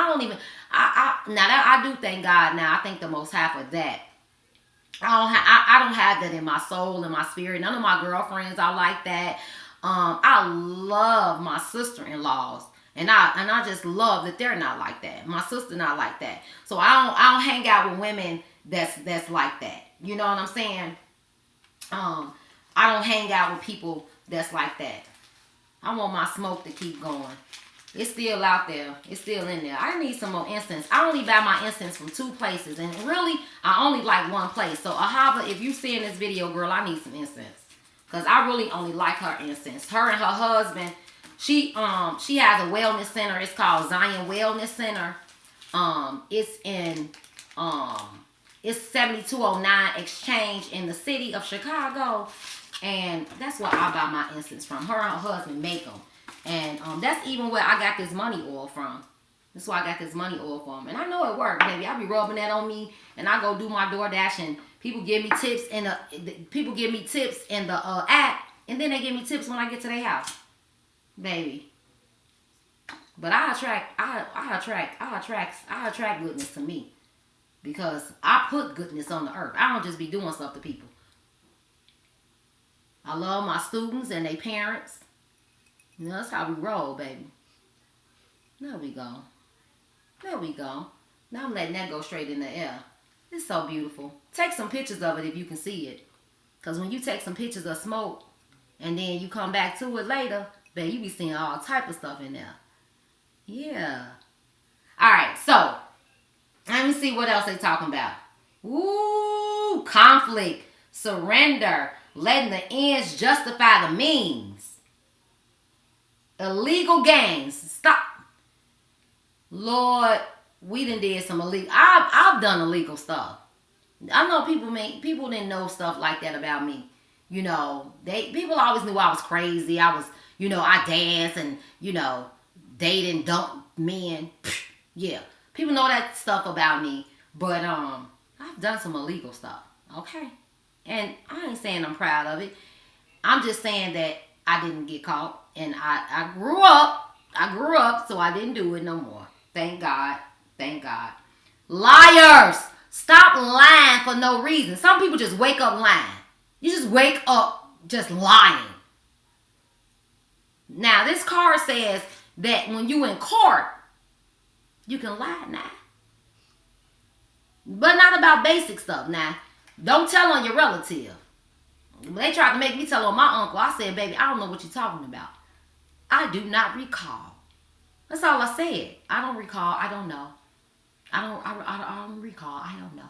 A: I do thank God now. I thank the Most High for that. I don't have that in my soul and my spirit. None of my girlfriends are like that. I love my sister-in-laws. And I just love that they're not like that. My sister not like that. So I don't hang out with women that's like that. You know what I'm saying? I don't hang out with people that's like that. I want my smoke to keep going. It's still out there. It's still in there. I need some more incense. I only buy my incense from 2 places. And really, I only like one place. So Ahava, if you see in this video, girl, I need some incense. Because I really only like her incense. Her and her husband, she has a wellness center. It's called Zion Wellness Center. It's in it's 7209 Exchange in the city of Chicago. And that's where I buy my incense from. Her and her husband make them. And that's even where I got this money oil from. That's why I got this money oil from. And I know it works, baby. I be rubbing that on me. And I go do my DoorDash. And people give me tips in the app. And then they give me tips when I get to their house. Baby. But I attract goodness to me. Because I put goodness on the earth. I don't just be doing stuff to people. I love my students and their parents. You know, that's how we roll, baby. There we go. There we go. Now I'm letting that go straight in the air. It's so beautiful. Take some pictures of it if you can see it. Because when you take some pictures of smoke and then you come back to it later, baby, you be seeing all type of stuff in there. Yeah. Alright, so let me see what else they talking about. Ooh, conflict, surrender, letting the ends justify the means. Illegal gains. Stop. Lord, we done did some illegal. I've done illegal stuff. I know people didn't know stuff like that about me. You know, people always knew I was crazy. I was, I dance and, dating dumb men. Yeah. People know that stuff about me. But I've done some illegal stuff. Okay. And I ain't saying I'm proud of it. I'm just saying that I didn't get caught. And I grew up, so I didn't do it no more. Thank God. Thank God. Liars! Stop lying for no reason. Some people just wake up lying. You just wake up just lying. Now, this card says that when you in court, you can lie now. But not about basic stuff now. Don't tell on your relative. When they tried to make me tell on my uncle, I said, baby, I don't know what you're talking about. I do not recall. That's all I said. I don't recall. I don't know. I don't recall. I don't know.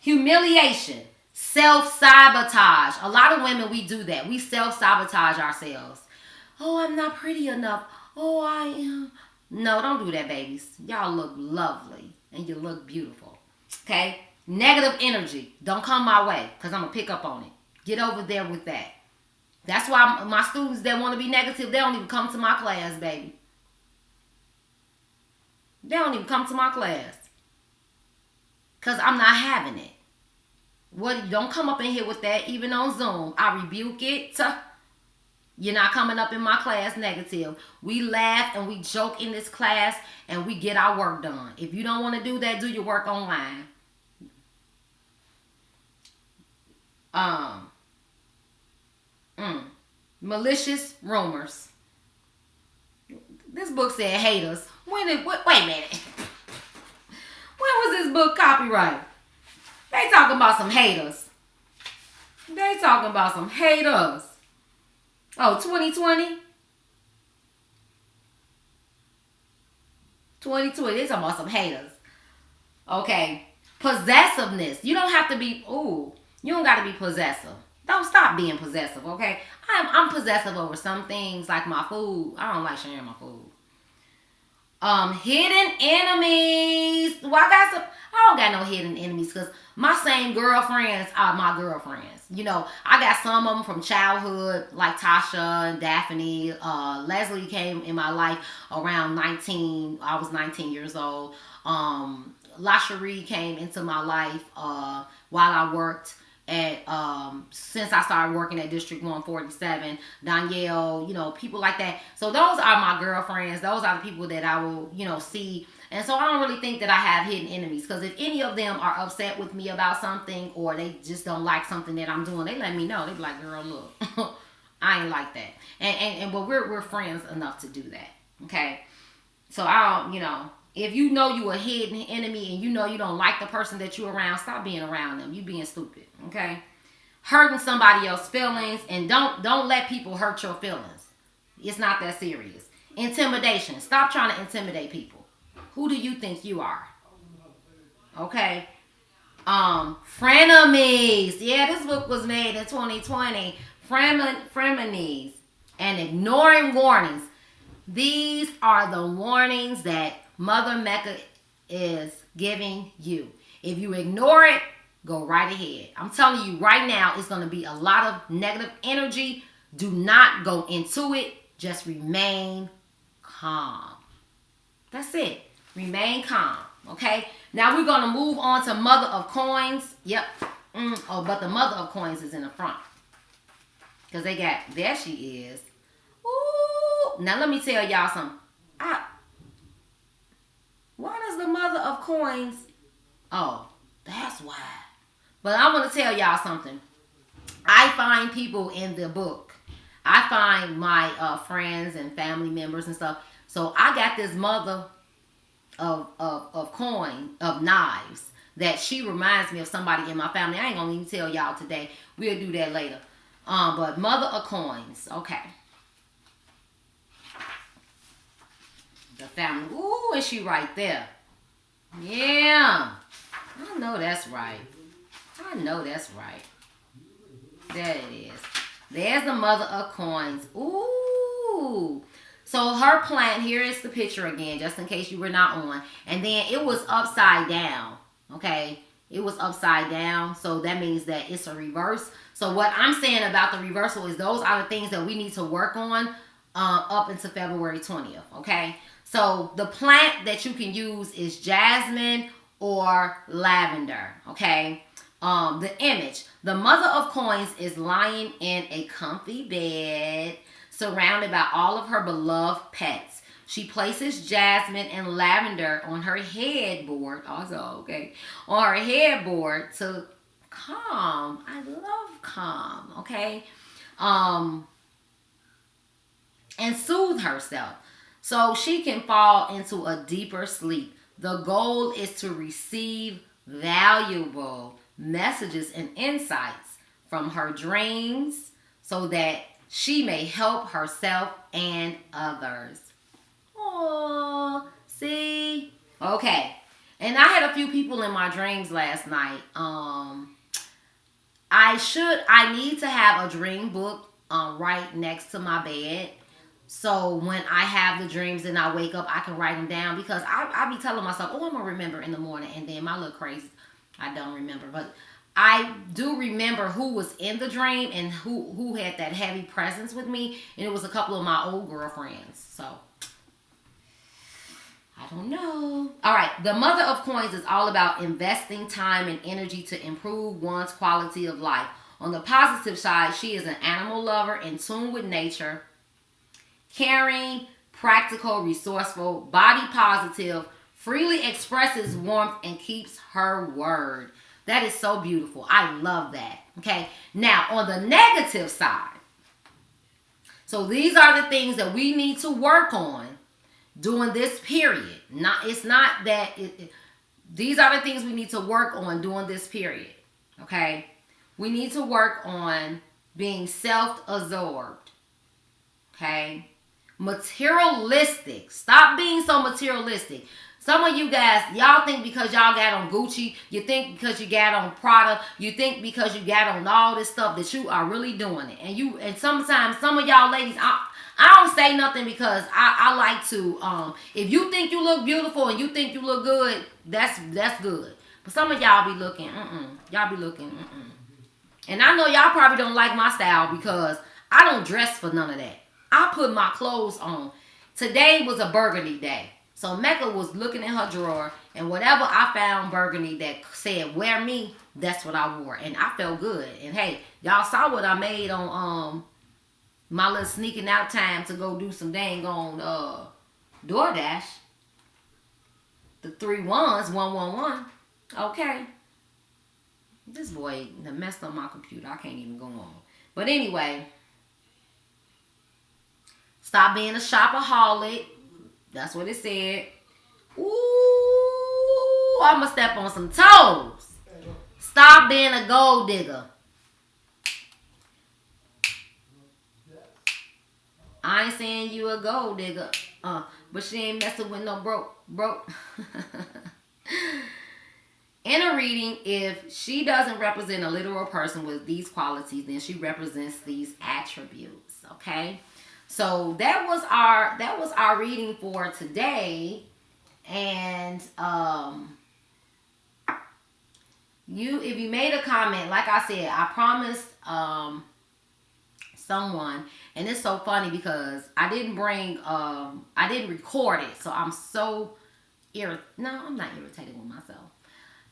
A: Humiliation. Self-sabotage. A lot of women, we do that. We self-sabotage ourselves. Oh, I'm not pretty enough. Oh, I am. No, don't do that, babies. Y'all look lovely and you look beautiful. Okay? Negative energy. Don't come my way because I'm going to pick up on it. Get over there with that. That's why my students that want to be negative, they don't even come to my class, baby. They don't even come to my class. Because I'm not having it. Don't come up in here with that, even on Zoom. I rebuke it. You're not coming up in my class negative. We laugh and we joke in this class and we get our work done. If you don't want to do that, do your work online. Malicious rumors. This book said haters. Wait a minute. When was this book copyrighted? They talking about some haters. They talking about some haters. Oh, 2020? 2020. They talking about some haters. Okay. Possessiveness. You don't have to be, you don't got to be possessive. Don't stop being possessive, okay? I'm possessive over some things, like my food. I don't like sharing my food. Hidden enemies. Well, I don't got no hidden enemies because my same girlfriends are my girlfriends. You know, I got some of them from childhood, like Tasha and Daphne. Leslie came in my life around 19. I was 19 years old. LaSherie came into my life while I worked at since I started working at District 147. Danielle, people like that. So those are my girlfriends. Those are the people that I will, see. And so I don't really think that I have hidden enemies, because if any of them are upset with me about something, or they just don't like something that I'm doing, they let me know. They be like, girl, look, I ain't like that. And but we're friends enough to do that. Okay. So I don't, if you know you a hidden enemy and you know you don't like the person that you're around, stop being around them. You being stupid. Okay. Hurting somebody else's feelings, and don't let people hurt your feelings. It's not that serious. Intimidation. Stop trying to intimidate people. Who do you think you are? Okay. Frenemies. Yeah, this book was made in 2020. Frenemies. And ignoring warnings. These are the warnings that Mother Mecca is giving you. If you ignore it, go right ahead. I'm telling you right now, it's going to be a lot of negative energy. Do not go into it. Just remain calm. That's it. Remain calm. Okay? Now we're going to move on to Mother of Coins. Yep. But the Mother of Coins is in the front. Because there she is. Ooh. Now let me tell y'all something. Why does the Mother of Coins? Oh, that's why. But I want to tell y'all something. I find people in the book. I find my friends and family members and stuff. So I got this Mother of knives that she reminds me of somebody in my family. I ain't gonna even tell y'all today. We'll do that later. But Mother of Coins. Okay. The family. Ooh, is she right there? Yeah. I know that's right. There it is. There's the Mother of Coins. Ooh. So her plant, here is the picture again, just in case you were not on. And then it was upside down. Okay. It was upside down. So that means that it's a reverse. So what I'm saying about the reversal is those are the things that we need to work on up until February 20th. Okay. So the plant that you can use is jasmine or lavender. Okay. The image. The Mother of Coins is lying in a comfy bed, surrounded by all of her beloved pets. She places jasmine and lavender on her headboard. Also, okay. On her headboard to calm. I love calm. Okay. And soothe herself, so she can fall into a deeper sleep. The goal is to receive valuable messages and insights from her dreams so that she may help herself and others. Oh, see? Okay. And I had a few people in my dreams last night. I need to have a dream book right next to my bed. So when I have the dreams and I wake up, I can write them down because I be telling myself, oh, I'm going to remember in the morning. And then my little crazy, I don't remember. But I do remember who was in the dream and who had that heavy presence with me. And it was a couple of my old girlfriends. So I don't know. All right. The Mother of Coins is all about investing time and energy to improve one's quality of life. On the positive side, she is an animal lover in tune with nature, caring, practical, resourceful, body positive, freely expresses warmth, and keeps her word. That is so beautiful. I love that. Okay. Now, on the negative side, so these are the things that we need to work on during this period. It's not that these are the things we need to work on during this period. Okay? We need to work on being self-absorbed. Okay? Materialistic. Stop being so materialistic. Some of you guys, y'all think because y'all got on Gucci, you think because you got on Prada, you think because you got on all this stuff that you are really doing it. And sometimes some of y'all ladies, I don't say nothing because I like to, if you think you look beautiful and you think you look good, that's good. But some of y'all be looking, y'all be looking, And I know y'all probably don't like my style because I don't dress for none of that. I put my clothes on. Today was a burgundy day. So Mecca was looking in her drawer, and whatever I found burgundy that said wear me, that's what I wore. And I felt good. And hey, y'all saw what I made on my little sneaking out time to go do some dang on DoorDash. The 3 ones, 111. Okay. This boy done messed up my computer. I can't even go on. But anyway, stop being a shopaholic. That's what it said. Ooh, I'm going to step on some toes. Stop being a gold digger. I ain't saying you a gold digger. But she ain't messing with no broke. In a reading, if she doesn't represent a literal person with these qualities, then she represents these attributes. Okay? So that was our reading for today. And if you made a comment, like I said, I promised someone, and it's so funny because I didn't record it, so I'm so I'm not irritated with myself.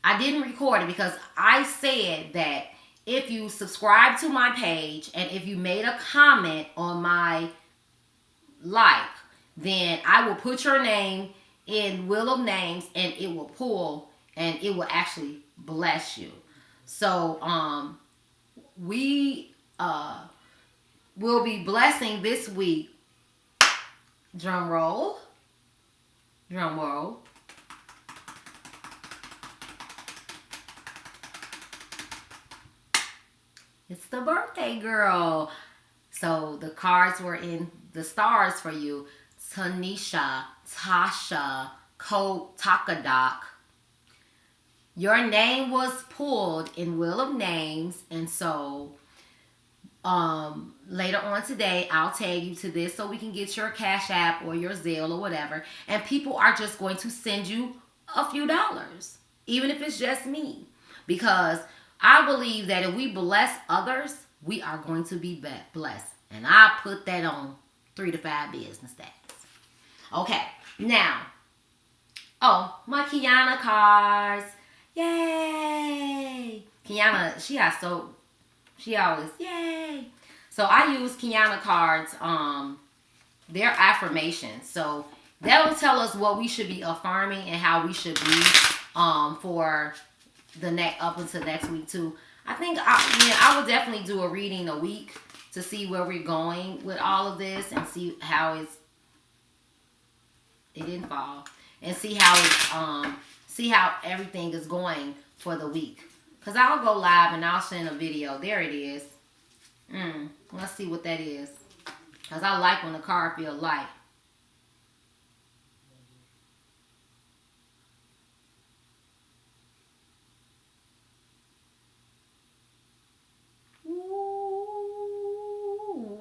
A: I didn't record it because I said that if you subscribe to my page and if you made a comment on my then I will put your name in Wheel of Names and it will pull and it will actually bless you. So we will be blessing this week. Drum roll. Drum roll. It's the birthday girl. So the cards were in the stars for you. Tanisha, Tasha, Takadak. Your name was pulled in Wheel of Names. And so later on today, I'll tag you to this so we can get your Cash App or your Zelle or whatever. And people are just going to send you a few dollars. Even if it's just me. Because I believe that if we bless others, we are going to be blessed. And I put that on 3 to 5 business days. Okay. Now. Oh, my Kiana cards. Yay. Kiana, she always, yay. So I use Kiana cards. They're affirmations. So that'll tell us what we should be affirming and how we should be for the up until next week too. I think I would definitely do a reading a week to see where we're going with all of this and see how it didn't fall and see how everything is going for the week. Cause I'll go live and I'll send a video. There it is. Let's see what that is. Cause I like when the card feels light.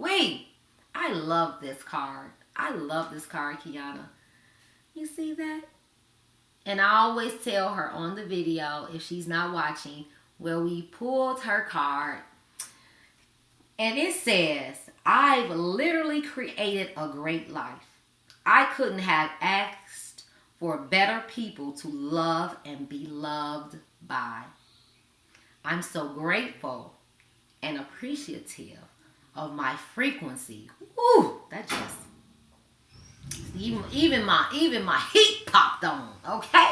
A: Wait, I love this card. I love this card, Kiana. You see that? And I always tell her on the video, if she's not watching, where we pulled her card. And it says, I've literally created a great life. I couldn't have asked for better people to love and be loved by. I'm so grateful and appreciative of my frequency. Ooh, that just even my heat popped on, okay?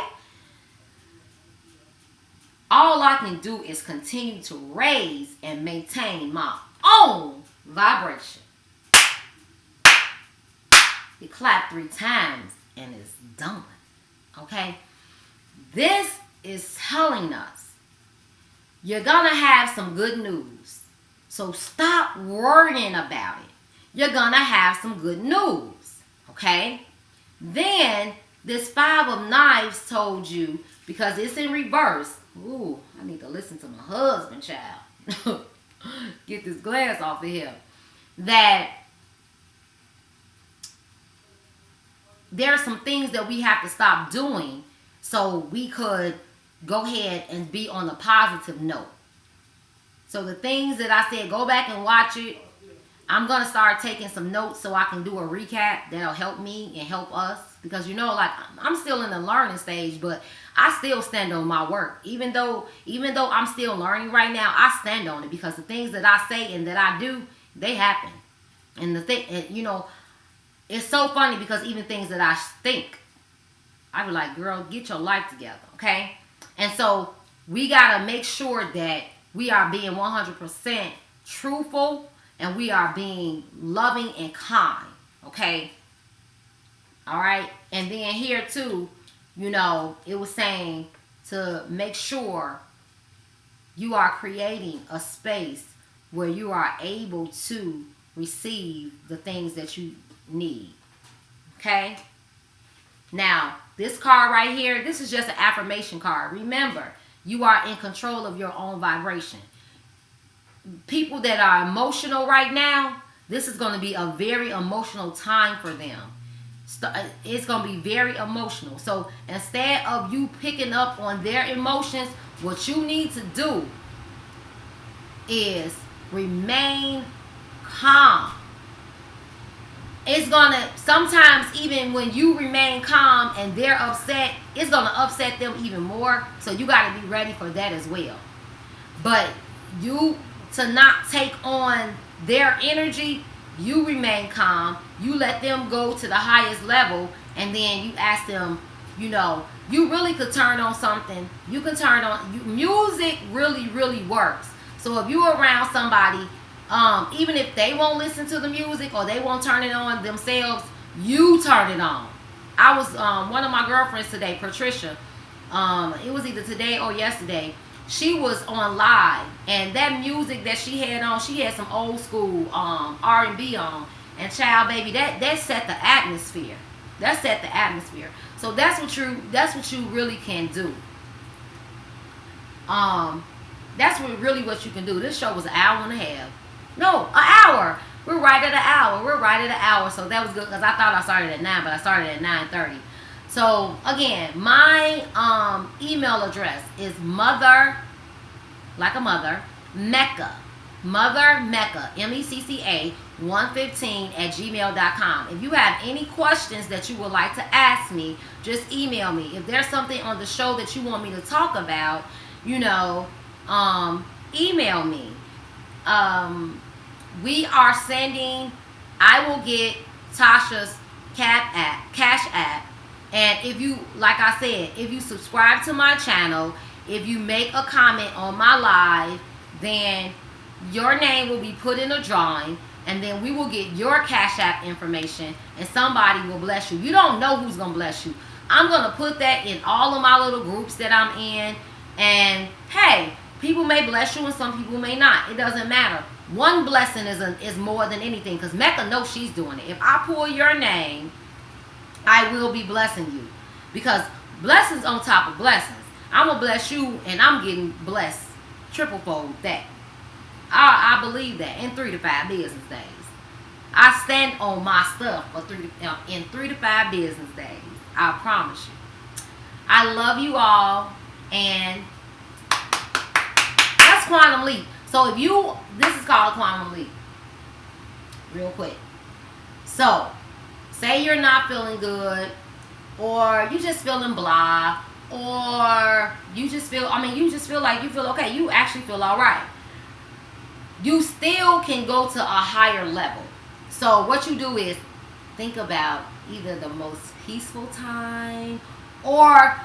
A: All I can do is continue to raise and maintain my own vibration. You clap 3 times and it's done, okay? This is telling us you're gonna have some good news. So stop worrying about it. You're gonna have some good news, okay? Then this 5 of Knives told you, because it's in reverse. Ooh, I need to listen to my husband, child. Get this glass off of here. That there are some things that we have to stop doing so we could go ahead and be on a positive note. So the things that I said, go back and watch it. I'm going to start taking some notes so I can do a recap that'll help me and help us. Because, you know, like, I'm still in the learning stage, but I still stand on my work. Even though I'm still learning right now, I stand on it. Because the things that I say and that I do, they happen. And the thing, you know, it's so funny because even things that I think, I be like, girl, get your life together, okay? And so we got to make sure that we are being 100% truthful and we are being loving and kind, okay? All right? And then here too, you know, it was saying to make sure you are creating a space where you are able to receive the things that you need, okay? Now, this card right here, this is just an affirmation card. Remember, you are in control of your own vibration. People that are emotional right now, this is going to be a very emotional time for them. It's going to be very emotional. So instead of you picking up on their emotions, what you need to do is remain calm. It's going to, sometimes even when you remain calm and they're upset, it's going to upset them even more. So you got to be ready for that as well. But you, to not take on their energy, you remain calm. You let them go to the highest level. And then you ask them, you know, you really could turn on something. You can turn on, music really, really works. So if you're around somebody, even if they won't listen to the music or they won't turn it on themselves, you turn it on. I was one of my girlfriends today, Patricia. It was either today or yesterday. She was on live, and that music that she had on, she had some old school R&B on, and child baby, that set the atmosphere. That set the atmosphere. So that's what you really can do. That's what you can do. This show was an hour and a half. No, an hour. We're right at an hour. So that was good because I thought I started at 9, but I started at 9:30. So again, my email address is mother, like a mother, Mecca, MotherMecca, MECCA 115 at gmail.com. If you have any questions that you would like to ask me, just email me. If there's something on the show that you want me to talk about, you know, email me. We are sending, I will get Tasha's Cash App. And if you, like I said, if you subscribe to my channel, if you make a comment on my live, then your name will be put in a drawing, and then we will get your Cash App information, and somebody will bless you. You don't know who's going to bless you. I'm going to put that in all of my little groups that I'm in, and hey, people may bless you and some people may not. It doesn't matter. One blessing is more than anything, because Mecca knows she's doing it. If I pull your name, I will be blessing you, because blessings on top of blessings. I'm going to bless you, and I'm getting blessed triple fold that. I believe that in 3 to 5 business days. I stand on my stuff for in 3 to 5 business days. I promise you. I love you all, and that's quantum leap. So this is called quantum leap. Real quick. So, say you're not feeling good, or you just feeling blah, or you just feel like you feel okay. You actually feel all right. You still can go to a higher level. So what you do is think about either the most peaceful time, or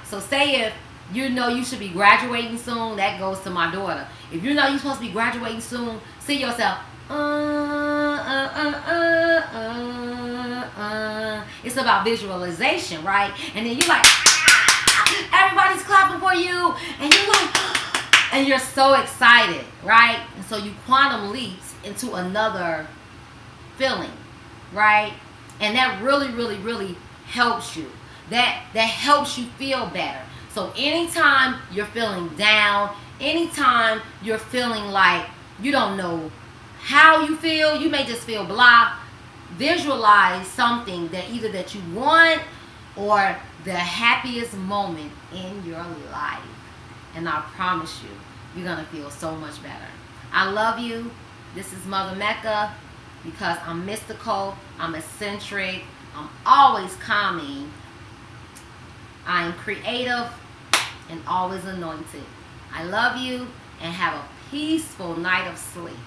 A: so say if you know you should be graduating soon, that goes to my daughter. If you know you're supposed to be graduating soon, see yourself, it's about visualization, right? And then you're like, everybody's clapping for you, and you're like, and you're so excited, right? And so you quantum leaps into another feeling, right? And that really, really, really helps you. That helps you feel better. So anytime you're feeling down, anytime you're feeling like you don't know how you feel, you may just feel blah, visualize something that either that you want or the happiest moment in your life. And I promise you, you're going to feel so much better. I love you. This is Mother Mecca, because I'm mystical, I'm eccentric, I'm always calming, I'm creative, and always anointed. I love you, and have a peaceful night of sleep.